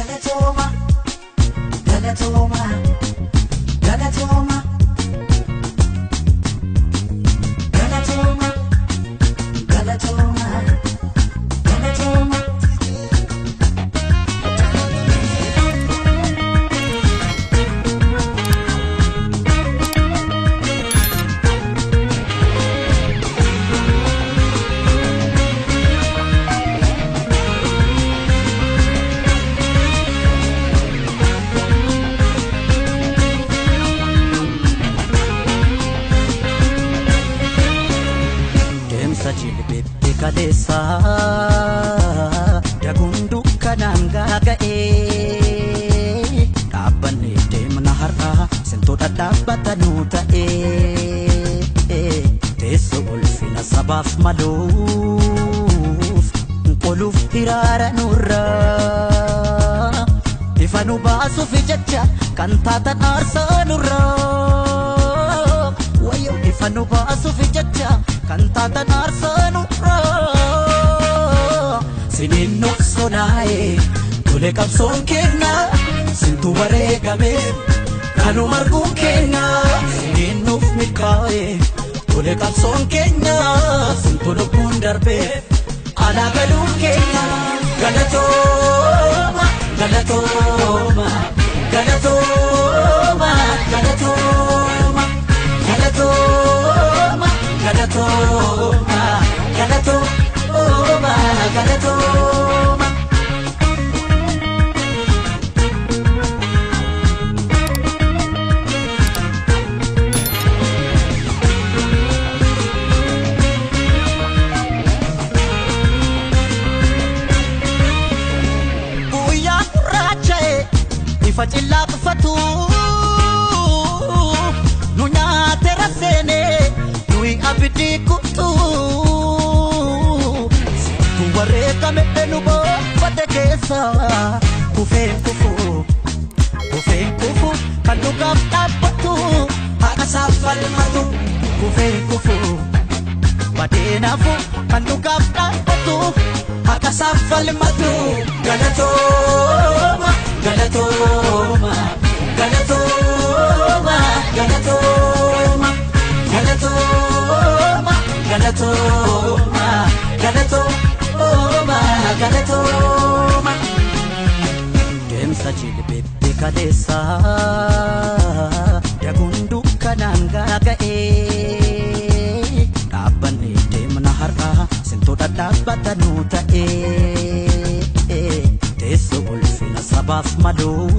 Galatoma, Galatoma, Galatoma, Galatoma, Galatoma, Galatoma. Jilbebe kalesa dagundu kananga gae kabane demna harra sento dadabata nuta teso ulfina sabaf maluf quluf hirara nurra ifanu basu fi jajja kantata arsa nurra wayo ifanu basu fi jajja kantata narsanu sinin nuksonae tule kapson kenna sintu baregame kanu margun kenna sinin nuf mikae tule kapson kenna sintu lukun darbe ala galun kenna galatoma galatoma galatoma galatoma galatoma Galatoma, Galatoma, Galatoma. Buya rachae, ifachilla fatu, nunya terasene. Abdi kutu tu wareka me enubo patekesa kufe kufu kanduga tapatu akasafal matu kufe kufu badena fu kanduga tapatu akasafal matu galatoma galatoma galatoma galatoma Galatoma, Galatoma, Galatoma, Galatoma. Demsa jilbebe kalesa dagundu kananga gae kabane demna harra sento dadabata nuta teso ulfina sabaf maluf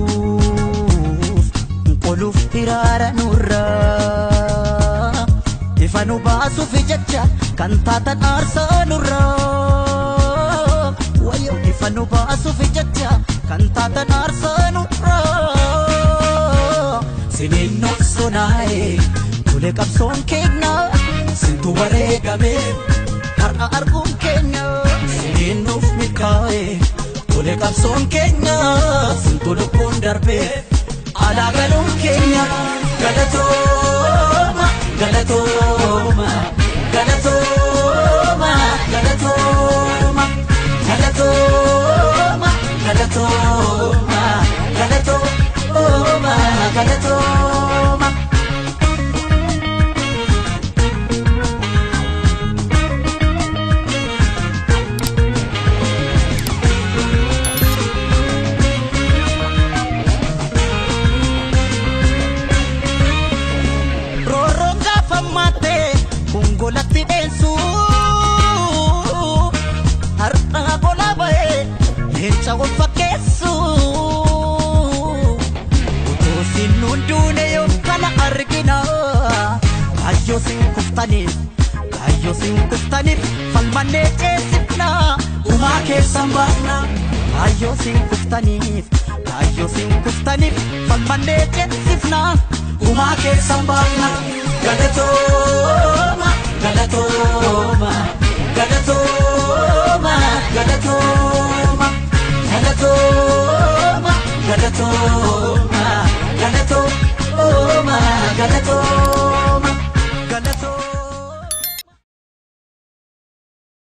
quluf hirara nurra ifanu basu fi jajja kantata arsa nurra wayo ifanu basu fi jajja kantata arsa nurra sinin nuksonae tule kapson kenna sintu baregame har'a argun kenna sinin nuf mikae tule kapson kenna sintu lukun darbe ala galun kenna galatoma Galatoma, Galatoma, Galatoma, Galatoma, Galatoma, Galatoma, Galatoma. Lati densu harta bola bae henca won fakesu utusin nundune yo kala argina kayo sing kuftani falmane esipna uma ke sambana kayo sing kuftani falmane esipna uma ke sambana Galatoma Galatoma, Galatoma.